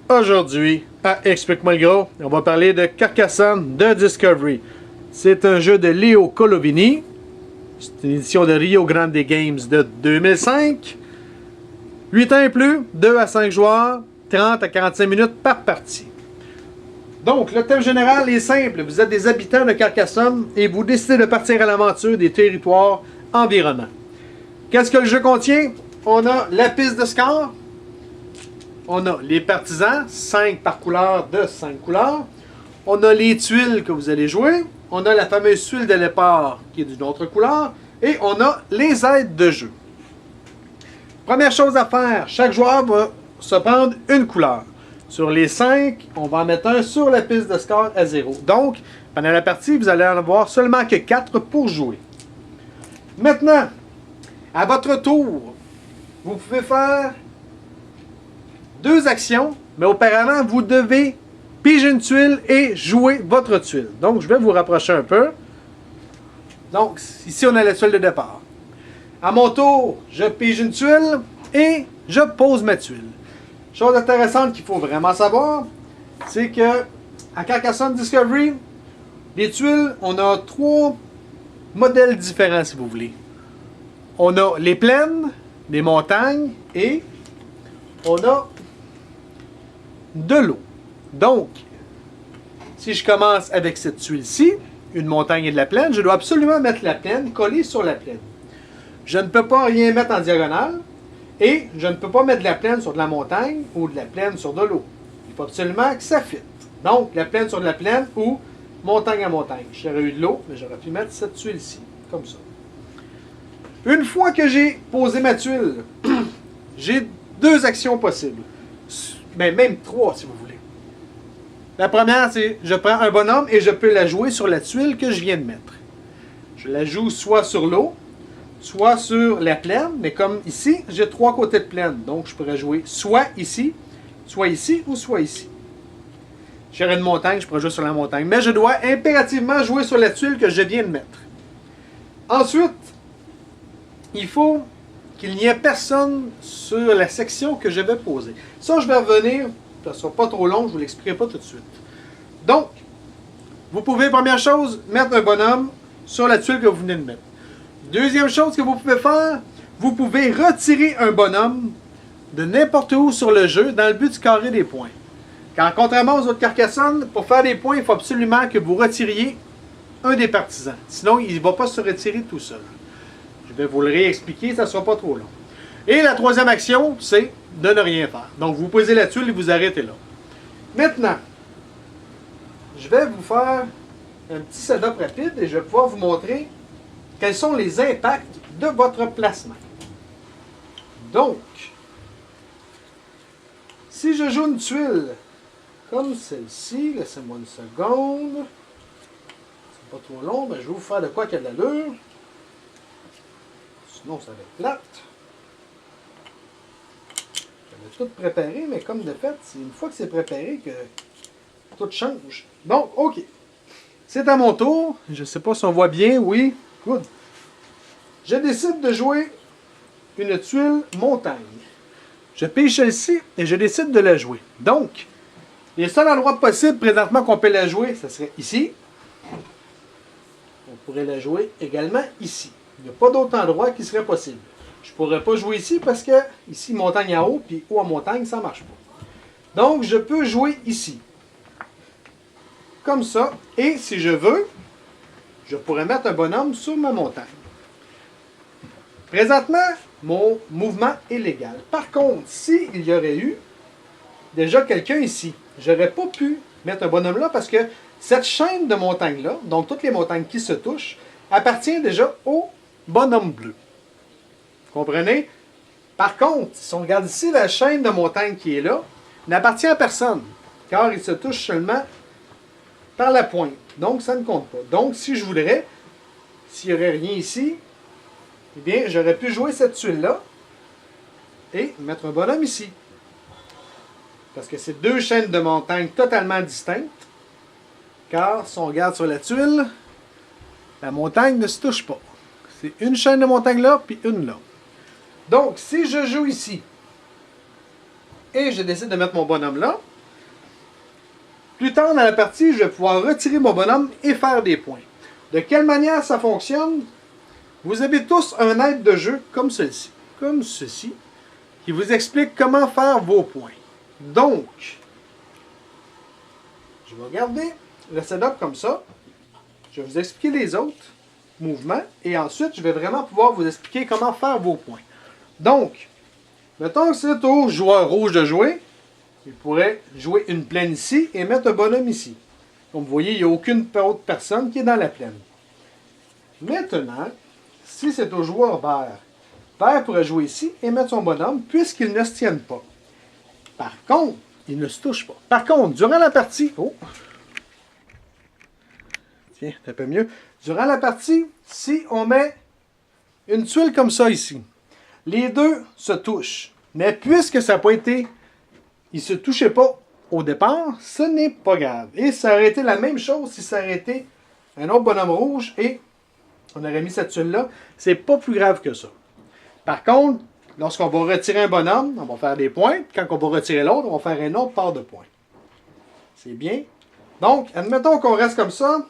Aujourd'hui, à Explique-moi le gros, on va parler de Carcassonne de Discovery. C'est un jeu de Leo Colovini. C'est une édition de Rio Grande Games de 2005. 8 ans et plus, 2 à 5 joueurs, 30 à 45 minutes par partie. Donc, le thème général est simple. Vous êtes des habitants de Carcassonne et vous décidez de partir à l'aventure des territoires environnants. Qu'est-ce que le jeu contient? On a la piste de score. On a les partisans, 5 par couleur de 5 couleurs. On a les tuiles que vous allez jouer. On a la fameuse tuile de départ qui est d'une autre couleur. Et on a les aides de jeu. Première chose à faire, chaque joueur va se prendre une couleur. Sur les 5, on va en mettre un sur la piste de score à 0. Donc, pendant la partie, vous allez en avoir seulement que 4 pour jouer. Maintenant, à votre tour, vous pouvez faire 2 actions, mais auparavant, vous devez piger une tuile et jouer votre tuile. Donc, je vais vous rapprocher un peu. Donc, ici, on a la tuile de départ. À mon tour, je pige une tuile et je pose ma tuile. Chose intéressante qu'il faut vraiment savoir, c'est que à Carcassonne Discovery, les tuiles, on a 3 modèles différents, si vous voulez. On a les plaines, les montagnes et on a de l'eau. Donc, si je commence avec cette tuile-ci, une montagne et de la plaine, je dois absolument mettre la plaine collée sur la plaine. Je ne peux pas rien mettre en diagonale et je ne peux pas mettre de la plaine sur de la montagne ou de la plaine sur de l'eau. Il faut absolument que ça fitte. Donc, la plaine sur de la plaine ou montagne à montagne. J'aurais eu de l'eau, mais j'aurais pu mettre cette tuile-ci, comme ça. Une fois que j'ai posé ma tuile, j'ai 2 actions possibles. Mais même 3, si vous voulez. La première, c'est je prends un bonhomme et je peux la jouer sur la tuile que je viens de mettre. Je la joue soit sur l'eau, soit sur la plaine, mais comme ici, j'ai 3 côtés de plaine. Donc, je pourrais jouer soit ici ou soit ici. J'aurais une montagne, je pourrais jouer sur la montagne. Mais je dois impérativement jouer sur la tuile que je viens de mettre. Ensuite, il faut qu'il n'y ait personne sur la section que je vais poser. Ça, je vais revenir, ça ne sera pas trop long, je ne vous l'expliquerai pas tout de suite. Donc, vous pouvez, première chose, mettre un bonhomme sur la tuile que vous venez de mettre. Deuxième chose que vous pouvez faire, vous pouvez retirer un bonhomme de n'importe où sur le jeu dans le but de carrer des points. Car contrairement aux autres Carcassonne, pour faire des points, il faut absolument que vous retiriez un des partisans. Sinon, il ne va pas se retirer tout seul. Je vais vous le réexpliquer, ça ne sera pas trop long. Et la troisième action, c'est de ne rien faire. Donc, vous posez la tuile et vous arrêtez là. Maintenant, je vais vous faire un petit setup rapide et je vais pouvoir vous montrer quels sont les impacts de votre placement. Donc, si je joue une tuile comme celle-ci, laissez-moi une seconde. C'est pas trop long, mais je vais vous faire de quoi qu'il y a de l'allure. Sinon, ça va être plate. J'avais tout préparé, mais comme de fait, c'est une fois que c'est préparé que tout change. Donc, OK. C'est à mon tour. Je ne sais pas si on voit bien. Oui. Good. Je décide de jouer une tuile montagne. Je pige celle-ci et je décide de la jouer. Donc, les seuls endroits possibles présentement qu'on peut la jouer, ce serait ici. On pourrait la jouer également ici. Il n'y a pas d'autre endroit qui serait possible. Je ne pourrais pas jouer ici parce que ici, montagne en haut, puis haut en montagne, ça ne marche pas. Donc, je peux jouer ici. Comme ça. Et si je veux, je pourrais mettre un bonhomme sur ma montagne. Présentement, mon mouvement est légal. Par contre, s'il y aurait eu déjà quelqu'un ici, je n'aurais pas pu mettre un bonhomme là parce que cette chaîne de montagnes-là, donc toutes les montagnes qui se touchent, appartient déjà au bonhomme bleu. Vous comprenez? Par contre, si on regarde ici, la chaîne de montagnes qui est là n'appartient à personne, car il se touche seulement par la pointe. Donc, ça ne compte pas. Donc, si je voudrais, s'il n'y aurait rien ici, eh bien, j'aurais pu jouer cette tuile-là et mettre un bonhomme ici. Parce que c'est 2 chaînes de montagnes totalement distinctes. Car, si on regarde sur la tuile, la montagne ne se touche pas. C'est une chaîne de montagne là, puis une là. Donc, si je joue ici, et je décide de mettre mon bonhomme là, Plus tard dans la partie, je vais pouvoir retirer mon bonhomme et faire des points. De quelle manière ça fonctionne? Vous avez tous un aide de jeu comme ceci, qui vous explique comment faire vos points. Donc, je vais regarder le setup comme ça. Je vais vous expliquer les autres mouvements et ensuite, je vais vraiment pouvoir vous expliquer comment faire vos points. Donc, mettons que c'est au joueur rouge de jouer. Il pourrait jouer une plaine ici et mettre un bonhomme ici. Comme vous voyez, il n'y a aucune autre personne qui est dans la plaine. Maintenant, si c'est au joueur vert, vert pourrait jouer ici et mettre son bonhomme puisqu'ils ne se tiennent pas. Par contre, ils ne se touchent pas. Par contre, durant la partie... Oh! Tiens, c'est un peu mieux. Durant la partie, si on met une tuile comme ça ici, les deux se touchent. Mais puisque ça n'a pas été... Ils ne se touchaient pas au départ, ce n'est pas grave. Et ça aurait été la même chose si ça aurait été un autre bonhomme rouge et on aurait mis cette tuile-là. C'est pas plus grave que ça. Par contre, lorsqu'on va retirer un bonhomme, on va faire des points. Quand on va retirer l'autre, on va faire un autre part de points. C'est bien. Donc, admettons qu'on reste comme ça.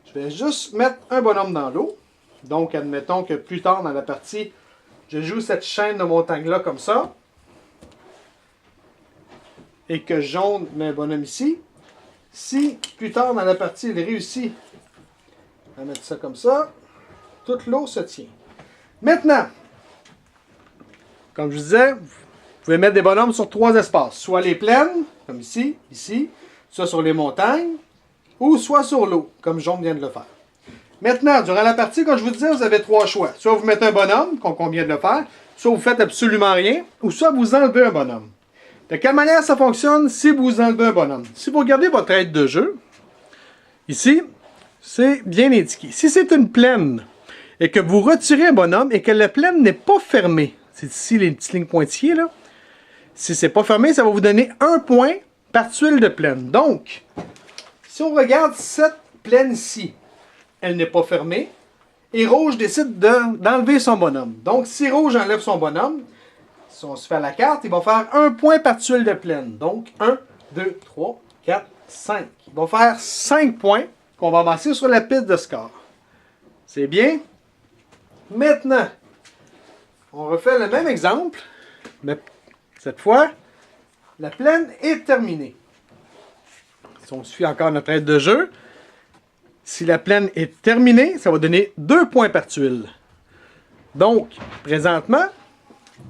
Je vais juste mettre un bonhomme dans l'eau. Donc, admettons que plus tard dans la partie, je joue cette chaîne de montagne-là comme ça. Et que jaune met un bonhomme ici. Si plus tard dans la partie, il réussit à mettre ça comme ça, toute l'eau se tient. Maintenant, comme je vous disais, vous pouvez mettre des bonhommes sur 3 espaces. Soit les plaines, comme ici, soit sur les montagnes, ou soit sur l'eau, comme jaune vient de le faire. Maintenant, durant la partie, comme je vous disais, vous avez 3 choix. Soit vous mettez un bonhomme, comme vient de le faire, soit vous faites absolument rien, ou soit vous enlevez un bonhomme. De quelle manière ça fonctionne si vous enlevez un bonhomme? Si vous regardez votre aide de jeu, ici, c'est bien indiqué. Si c'est une plaine et que vous retirez un bonhomme et que la plaine n'est pas fermée, c'est ici les petites lignes pointillées, là. Si c'est pas fermé, ça va vous donner 1 point par tuile de plaine. Donc, si on regarde cette plaine-ci, elle n'est pas fermée, et Rouge décide d'enlever son bonhomme. Donc, si Rouge enlève son bonhomme, si on se fait la carte, il va faire 1 point par tuile de plaine. Donc, 1, 2, 3, 4, 5. Il va faire 5 points qu'on va avancer sur la piste de score. C'est bien. Maintenant, on refait le même exemple, mais cette fois, la plaine est terminée. Si on suit encore notre aide de jeu, si la plaine est terminée, ça va donner 2 points par tuile. Donc, présentement,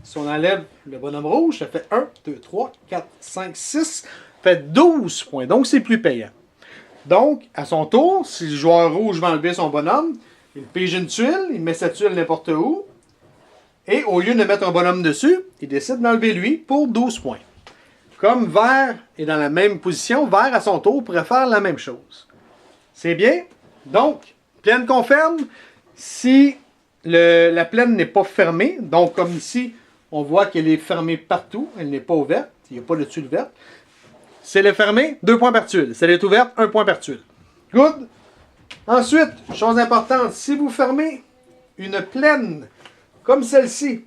si on enlève le bonhomme rouge, ça fait 1, 2, 3, 4, 5, 6, ça fait 12 points. Donc, c'est plus payant. Donc, à son tour, si le joueur rouge va enlever son bonhomme, il pige une tuile, il met sa tuile n'importe où, et au lieu de mettre un bonhomme dessus, il décide d'enlever lui pour 12 points. Comme vert est dans la même position, vert à son tour pourrait faire la même chose. C'est bien? Donc, plaine qu'on ferme, si la plaine n'est pas fermée, donc comme ici, on voit qu'elle est fermée partout, elle n'est pas ouverte, il n'y a pas de tuile verte. Si elle est fermée, 2 points par tuile. Si elle est ouverte, 1 point par tuile. Good? Ensuite, chose importante, si vous fermez une plaine comme celle-ci,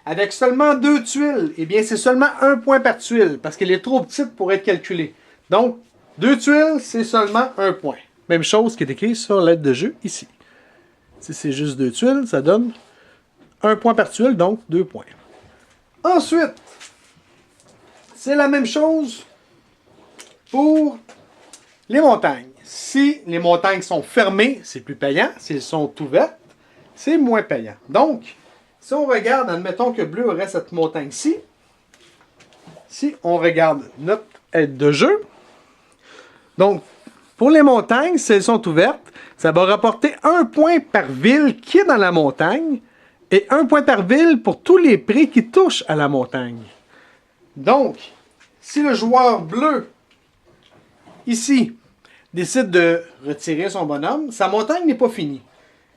avec seulement 2 tuiles, eh bien c'est seulement 1 point par tuile, parce qu'elle est trop petite pour être calculée. Donc, 2 tuiles, c'est seulement 1 point. Même chose qui est écrit sur l'aide de jeu ici. Si c'est juste 2 tuiles, ça donne 1 point par tuile, donc 2 points. Ensuite, c'est la même chose pour les montagnes. Si les montagnes sont fermées, c'est plus payant. Si elles sont ouvertes, c'est moins payant. Donc, si on regarde, admettons que bleu aurait cette montagne-ci. Si on regarde notre aide de jeu, donc, pour les montagnes, si elles sont ouvertes, ça va rapporter 1 point par ville qui est dans la montagne et 1 point par ville pour tous les prés qui touchent à la montagne. Donc, si le joueur bleu, ici, décide de retirer son bonhomme, sa montagne n'est pas finie.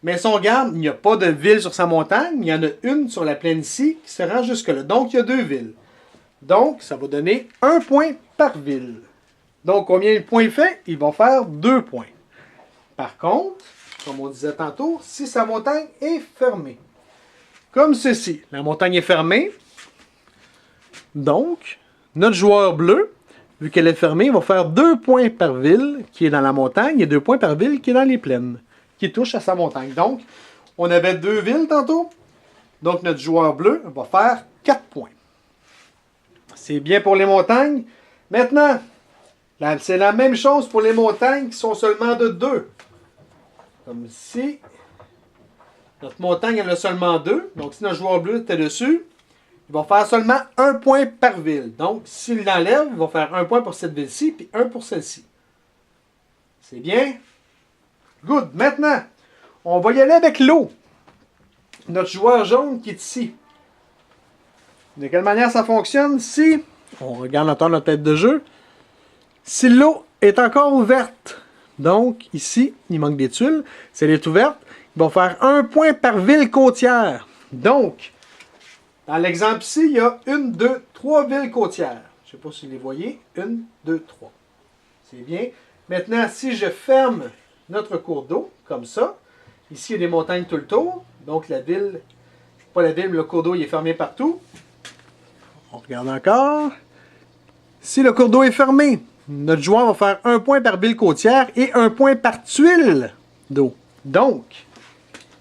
Mais si on regarde, il n'y a pas de ville sur sa montagne, il y en a une sur la plaine ici qui se rend jusque-là. Donc, il y a 2 villes. Donc, ça va donner 1 point par ville. Donc, combien de points il fait? Il va faire 2 points. Par contre, comme on disait tantôt, si sa montagne est fermée, comme ceci, la montagne est fermée, donc, notre joueur bleu vu qu'elle est fermée, il va faire 2 points par ville qui est dans la montagne et 2 points par ville qui est dans les plaines, qui touche à sa montagne. Donc, on avait 2 villes tantôt. Donc, notre joueur bleu va faire 4 points. C'est bien pour les montagnes. Maintenant, c'est la même chose pour les montagnes qui sont seulement de 2. Comme ici. Notre montagne, elle a seulement 2. Donc, si notre joueur bleu était dessus, il va faire seulement 1 point par ville. Donc, s'il l'enlève, il va faire 1 point pour cette ville-ci, puis 1 pour celle-ci. C'est bien? Good. Maintenant, on va y aller avec l'eau. Notre joueur jaune qui est ici. De quelle manière ça fonctionne? Si, on regarde notre tête de jeu, si l'eau est encore ouverte, donc ici, il manque des tuiles, si elle est ouverte, il va faire 1 point par ville côtière. Donc, dans l'exemple ici, il y a 1, 2, 3 villes côtières. Je ne sais pas si vous les voyez. 1, 2, 3. C'est bien. Maintenant, si je ferme notre cours d'eau, comme ça, ici, il y a des montagnes tout le tour. Donc, la ville, pas la ville, mais le cours d'eau, il est fermé partout. On regarde encore. Si le cours d'eau est fermé, notre joueur va faire 1 point par ville côtière et 1 point par tuile d'eau. Donc,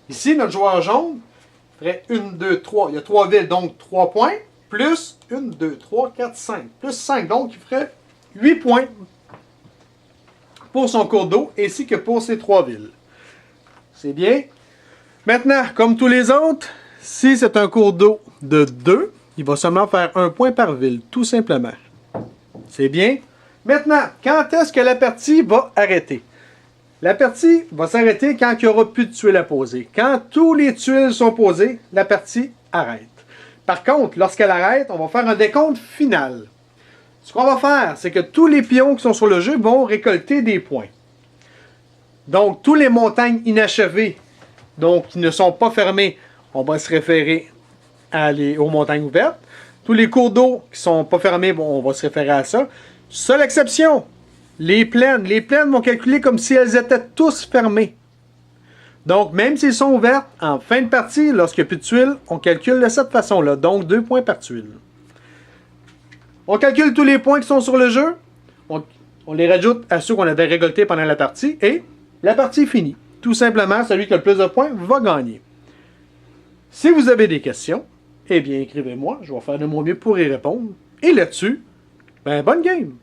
ici, notre joueur jaune ferait 1, 2, 3. Il y a 3 villes, donc 3 points. Plus 1, 2, 3, 4, 5. Plus 5, donc il ferait 8 points pour son cours d'eau ainsi que pour ces 3 villes. C'est bien. Maintenant, comme tous les autres, si c'est un cours d'eau de 2, il va seulement faire 1 point par ville, tout simplement. C'est bien. Maintenant, quand est-ce que la partie va arrêter? La partie va s'arrêter quand il n'y aura plus de tuiles à poser. Quand tous les tuiles sont posées, la partie arrête. Par contre, lorsqu'elle arrête, on va faire un décompte final. Ce qu'on va faire, c'est que tous les pions qui sont sur le jeu vont récolter des points. Donc, tous les montagnes inachevées, donc qui ne sont pas fermées, on va se référer aux montagnes ouvertes. Tous les cours d'eau qui ne sont pas fermés, bon, on va se référer à ça. Seule exception, les plaines. Les plaines vont calculer comme si elles étaient tous fermées. Donc, même s'ils sont ouvertes, en fin de partie, lorsqu'il n'y a plus de tuiles, on calcule de cette façon-là. Donc, 2 points par tuile. On calcule tous les points qui sont sur le jeu. On les rajoute à ceux qu'on avait récoltés pendant la partie. Et la partie est finie. Tout simplement, celui qui a le plus de points va gagner. Si vous avez des questions, eh bien, écrivez-moi. Je vais faire de mon mieux pour y répondre. Et là-dessus, ben, bonne game!